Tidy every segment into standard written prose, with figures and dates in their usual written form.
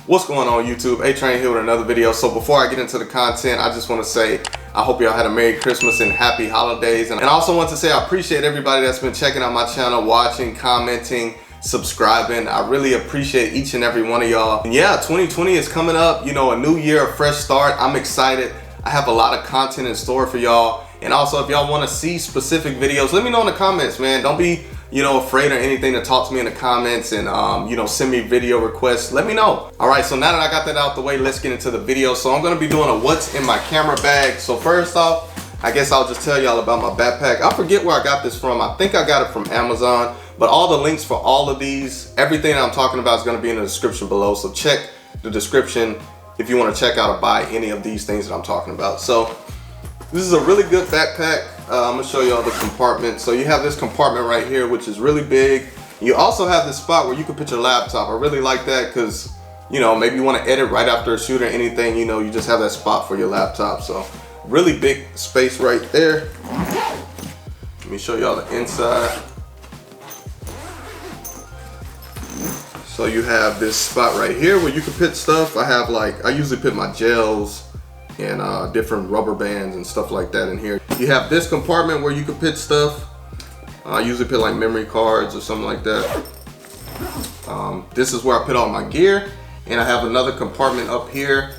What's going on YouTube? A-Train here with another video. So before I get into the content, I just want to say I hope y'all had a Merry Christmas and Happy Holidays. And I also want to say I appreciate everybody that's been checking out my channel, watching, commenting, subscribing. I really appreciate each and every one of y'all. And yeah, 2020 is coming up, you know, a new year, a fresh start. I'm excited. I have a lot of content in store for y'all. And also, if y'all want to see specific videos, let me know in the comments, man. Don't be, you know, afraid or anything to talk to me in the comments and, you know, send me video requests. Let me know. All right, so now that I got that out the way, let's get into the video. So I'm going to be doing a what's in my camera bag. So first off, I guess I'll just tell y'all about my backpack. I forget where I got this from. I think I got it from Amazon, but all the links for all of these, everything that I'm talking about is going to be in the description below. So check the description if you want to check out or buy any of these things that I'm talking about. So this is a really good backpack. I'm gonna show you all the compartments. So you have this compartment right here, which is really big. You also have this spot where you can put your laptop. I really like that because, you know, maybe you want to edit right after a shoot or anything, you know, you just have that spot for your laptop. So really big space right there. Let me show y'all the inside. So you have this spot right here where you can put stuff. I usually put my gels and different rubber bands and stuff like that in here. You have this compartment where you can put stuff. I usually put like memory cards or something like that. This is where I put all my gear, and I have another compartment up here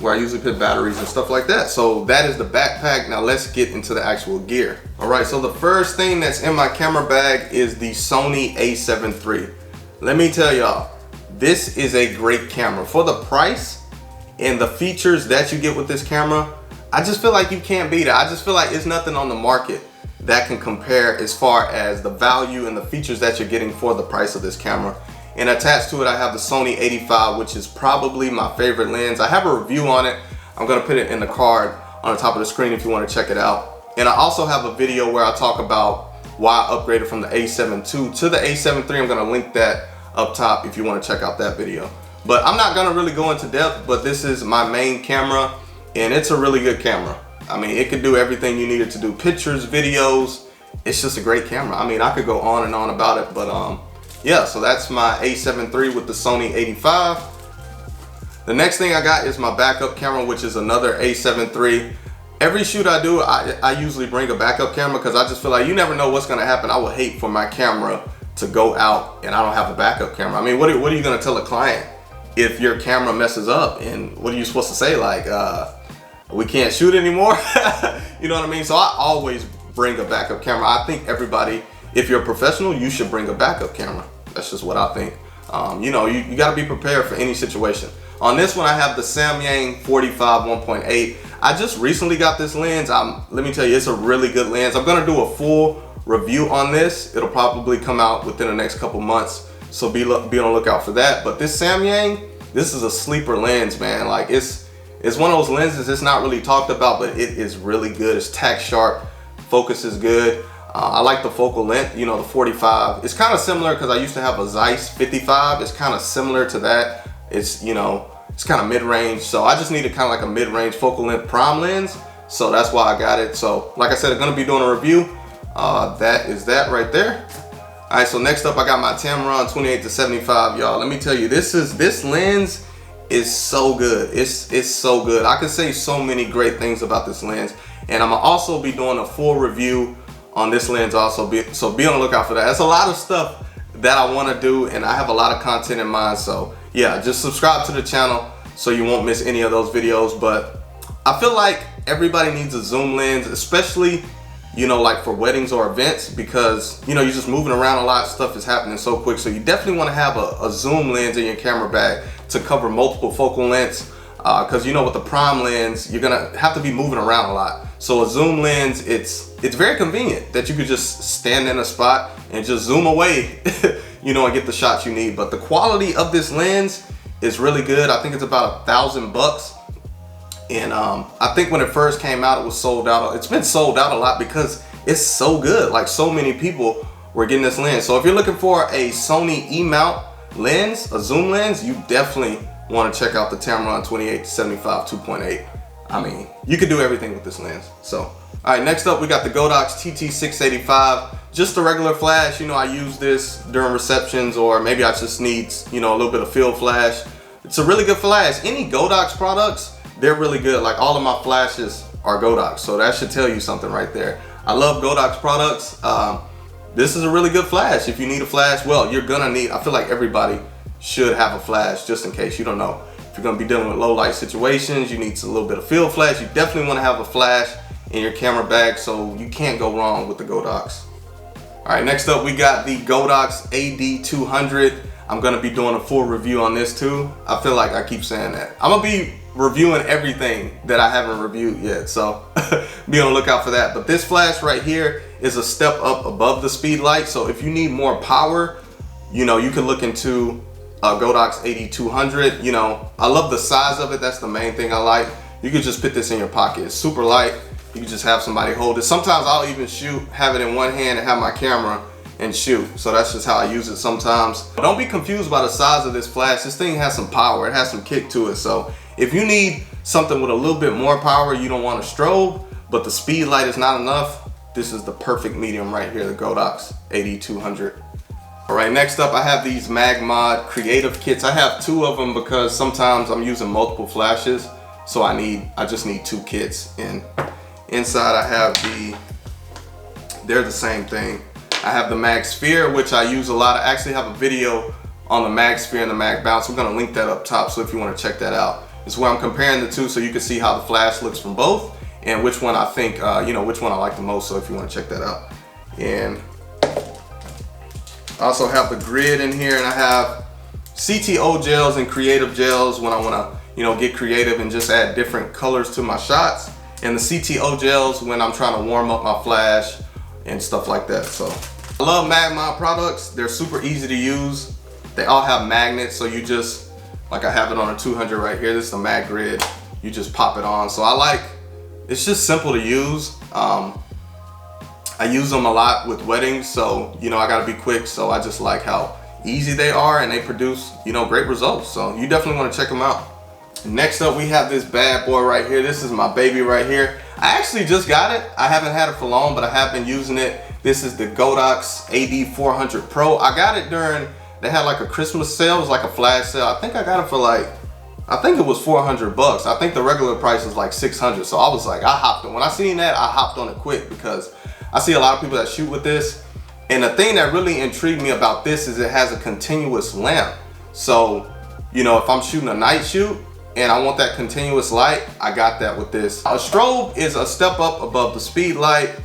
where I usually put batteries and stuff like that. So that is the backpack. Now let's get into the actual gear. All right, so the first thing that's in my camera bag is the Sony a7 III. Let me tell y'all, this is a great camera. For the price and the features that you get with this camera, I just feel like you can't beat it. I just feel like it's nothing on the market that can compare as far as the value and the features that you're getting for the price of this camera. And attached to it, I have the Sony 85, which is probably my favorite lens. I have a review on it. I'm gonna put it in the card on the top of the screen if you wanna check it out. And I also have a video where I talk about why I upgraded from the a7 II to the a7 III. I'm gonna link that up top if you wanna check out that video. But I'm not gonna really go into depth, but this is my main camera and it's a really good camera. I mean, it could do everything you need it to do. Pictures, videos, it's just a great camera. I mean, I could go on and on about it, but yeah, so that's my a7 III with the Sony 85. The next thing I got is my backup camera, which is another a7 III. Every shoot I do, I usually bring a backup camera because I just feel like you never know what's gonna happen. I would hate for my camera to go out and I don't have a backup camera. I mean, what are you gonna tell a client if your camera messes up, and what are you supposed to say? Like, we can't shoot anymore? You know what I mean? So I always bring a backup camera. I think everybody, if you're a professional, you should bring a backup camera. That's just what I think. You know, you gotta be prepared for any situation. On this one, I have the Samyang 45 1.8. I just recently got this lens. Let me tell you, it's a really good lens. I'm gonna do a full review on this. It'll probably come out within the next couple months. So be on the lookout for that. But this Samyang, this is a sleeper lens, man. Like it's one of those lenses it's not really talked about, but it is really good. It's tack sharp, focus is good. I like the focal length, you know, the 45. It's kind of similar because I used to have a Zeiss 55. It's kind of similar to that. It's, you know, it's kind of mid-range. So I just needed kind of like a mid-range focal length prime lens. So that's why I got it. So like I said, I'm gonna be doing a review. That is that right there. All right, so next up I got my Tamron 28-75, y'all. Let me tell you, this lens is so good. It's so good. I could say so many great things about this lens, and I'm gonna also be doing a full review on this lens also. So be on the lookout for that. That's a lot of stuff that I want to do, and I have a lot of content in mind. So yeah, just subscribe to the channel so you won't miss any of those videos. But I feel like everybody needs a zoom lens, especially, you know, like for weddings or events, because, you know, you're just moving around a lot, stuff is happening so quick. So you definitely want to have a zoom lens in your camera bag to cover multiple focal lengths, because, you know, with the prime lens, you're gonna have to be moving around a lot. So a zoom lens, it's very convenient that you could just stand in a spot and just zoom away, you know, and get the shots you need. But the quality of this lens is really good. I think it's about $1,000. And I think when it first came out, it was sold out. It's been sold out a lot because it's so good. Like, so many people were getting this lens. So if you're looking for a Sony E-mount lens, a zoom lens, you definitely want to check out the Tamron 28-75 2.8. I mean, you could do everything with this lens. So, all right, next up we got the Godox TT685. Just a regular flash. You know, I use this during receptions, or maybe I just need, you know, a little bit of field flash. It's a really good flash. Any Godox products, they're really good. Like all of my flashes are Godox, so that should tell you something right there. I love Godox products. This is a really good flash. If you need a flash, well, you're gonna need, I feel like everybody should have a flash just in case. You don't know. If you're gonna be dealing with low light situations, you need a little bit of field flash. You definitely wanna have a flash in your camera bag, so you can't go wrong with the Godox. All right, next up we got the Godox AD200. I'm gonna be doing a full review on this too. I feel like I keep saying that. I'm gonna be reviewing everything that I haven't reviewed yet, so be on the lookout for that. But this flash right here is a step up above the Speedlight, so if you need more power, you know, you can look into Godox AD200. You know, I love the size of it. That's the main thing I like. You can just put this in your pocket. It's super light. You can just have somebody hold it. Sometimes I'll even shoot, have it in one hand and have my camera and shoot. So that's just how I use it sometimes. Don't be confused by the size of this flash. This thing has some power. It has some kick to it. So if you need something with a little bit more power, you don't want a strobe, but the Speedlight is not enough, this is the perfect medium right here, the Godox AD200. All right, next up I have these Magmod creative kits. I have 2 of them because sometimes I'm using multiple flashes, so I just need 2 kits. And inside I have they're the same thing. I have the Mag Sphere, which I use a lot. I actually have a video on the Mag Sphere and the Mag Bounce. I'm gonna link that up top, so if you wanna check that out. It's where I'm comparing the 2so you can see how the flash looks from both and which one I think, you know, which one I like the most, so if you wanna check that out. And I also have the grid in here, and I have CTO gels and creative gels when I wanna, you know, get creative and just add different colors to my shots. And the CTO gels when I'm trying to warm up my flash and stuff like that. So I love Magmod products. They're super easy to use. They all have magnets, so you just, like I have it on a 200 right here. This is the Mag Grid. You just pop it on. So it's just simple to use. I use them a lot with weddings, so you know I gotta be quick. So I just like how easy they are, and they produce, you know, great results. So you definitely want to check them out. Next up we have this bad boy right here. This is my baby right here. I actually just got it. I haven't had it for long, but I have been using it. This is the Godox AD400 Pro. I got it during, they had like a Christmas sale. It was like a flash sale. I think I got it for like, I think it was 400 bucks. I think the regular price is like 600. So I was like, I hopped on. When I seen that, I hopped on it quick because I see a lot of people that shoot with this. And the thing that really intrigued me about this is it has a continuous lamp. So, you know, if I'm shooting a night shoot and I want that continuous light, I got that with this. A strobe is a step up above the Speedlight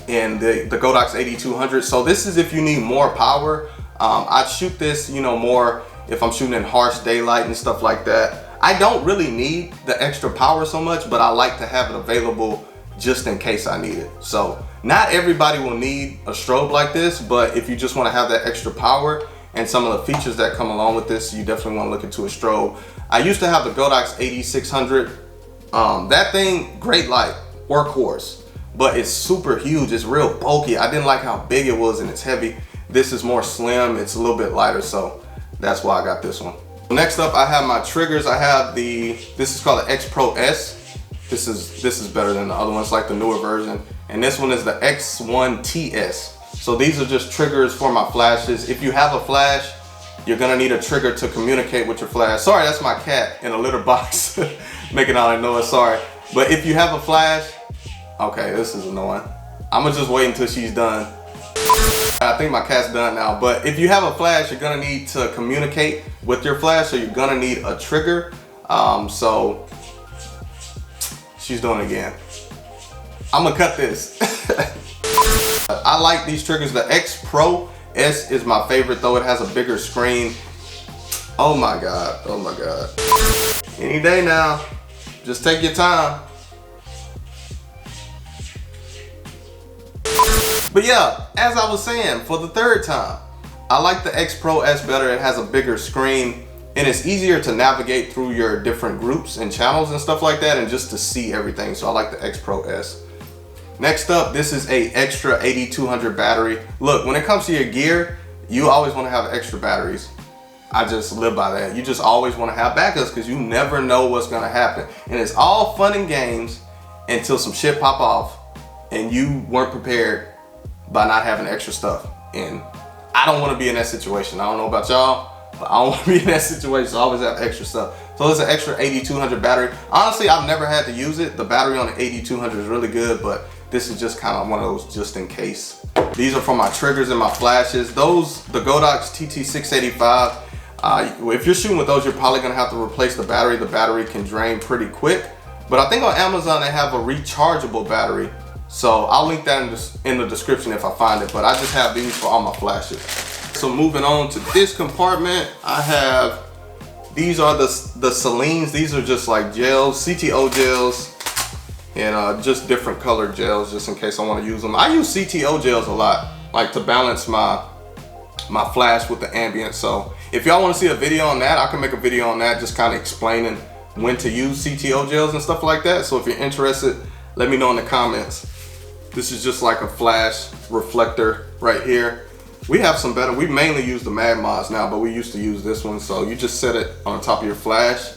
and the Godox AD200. So this is if you need more power. I'd shoot this, you know, more if I'm shooting in harsh daylight and stuff like that. I don't really need the extra power so much, but I like to have it available just in case I need it. So not everybody will need a strobe like this, but if you just want to have that extra power and some of the features that come along with this, you definitely want to look into a strobe. I used to have the Godox AD600. That thing, great light, workhorse, but it's super huge. It's real bulky. I didn't like how big it was, and it's heavy. This is more slim. It's a little bit lighter, so that's why I got this one. Next up, I have my triggers. I have this is called the X Pro S. This is better than the other ones, like the newer version. And this one is the X1 TS. So these are just triggers for my flashes. If you have a flash, you're gonna need a trigger to communicate with your flash. Sorry, that's my cat in a litter box making all that noise, sorry. But if you have a flash, okay, this is annoying. I'm gonna just wait until she's done. I think my cat's done now, but if you have a flash, you're gonna need to communicate with your flash, so you're gonna need a trigger. So she's doing it again. I'm gonna cut this. I like these triggers. The X Pro S is my favorite, though it has a bigger screen. Oh my God, oh my God. Any day now, just take your time. But yeah, as I was saying, for the third time, I like the X Pro S better. It has a bigger screen, and it's easier to navigate through your different groups and channels and stuff like that, and just to see everything. So I like the X Pro S. Next up, this is a extra AD200 battery. Look, when it comes to your gear, you always want to have extra batteries. I just live by that. You just always want to have backups because you never know what's going to happen. And it's all fun and games until some shit pop off and you weren't prepared by not having extra stuff. And I don't want to be in that situation. I don't know about y'all, but I don't want to be in that situation, so I always have extra stuff. So it's an extra 8200 battery. Honestly, I've never had to use it. The battery on the 8200 is really good, but this is just kind of one of those just in case. These are for my triggers and my flashes. Those, the Godox TT685, if you're shooting with those, you're probably gonna have to replace the battery. The battery can drain pretty quick, but I think on Amazon they have a rechargeable battery. So I'll link that in the description if I find it, but I just have these for all my flashes. So moving on to this compartment, I have, these are the Salines. These are just like gels, CTO gels, and just different colored gels just in case I want to use them. I use CTO gels a lot, like to balance my flash with the ambient. So if y'all want to see a video on that, I can make a video on that, just kind of explaining when to use CTO gels and stuff like that. So if you're interested, let me know in the comments. This is just like a flash reflector right here. We have some better, we mainly use the Magmas now, but we used to use this one. So you just set it on the top of your flash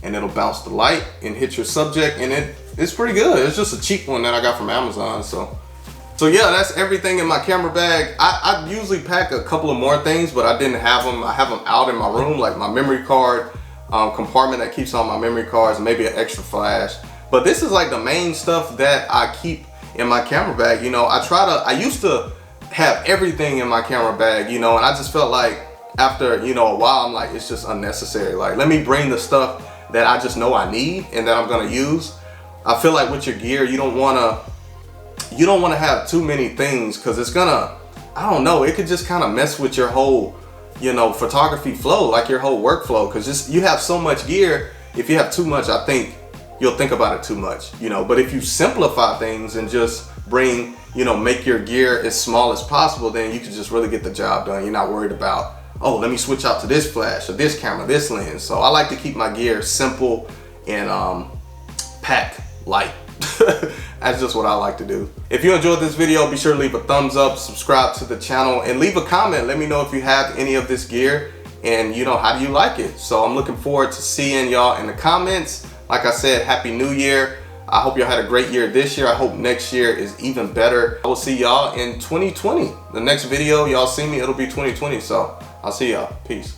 and it'll bounce the light and hit your subject, and it's pretty good. It's just a cheap one that I got from Amazon. So yeah, that's everything in my camera bag. I usually pack a couple of more things, but I didn't have them. I have them out in my room, like my memory card compartment that keeps all my memory cards, and maybe an extra flash. But this is like the main stuff that I keep in my camera bag. You know, I used to have everything in my camera bag, you know, and I just felt like after, you know, a while, I'm like, it's just unnecessary. Like, let me bring the stuff that I just know I need and that I'm gonna use. I feel like with your gear, you don't wanna have too many things, because it's gonna, I don't know, it could just kind of mess with your whole, you know, photography flow, like your whole workflow, because you have so much gear. If you have too much, I think you'll think about it too much, you know. But if you simplify things and just bring, you know, make your gear as small as possible, then you can just really get the job done. You're not worried about, oh, let me switch out to this flash or this camera, this lens. So I like to keep my gear simple and packed light. That's just what I like to do. If you enjoyed this video, be sure to leave a thumbs up, subscribe to the channel, and leave a comment. Let me know if you have any of this gear and, you know, how do you like it. So I'm looking forward to seeing y'all in the comments. Like I said, Happy New Year. I hope y'all had a great year this year. I hope next year is even better. I will see y'all in 2020. The next video y'all see me, it'll be 2020. So I'll see y'all. Peace.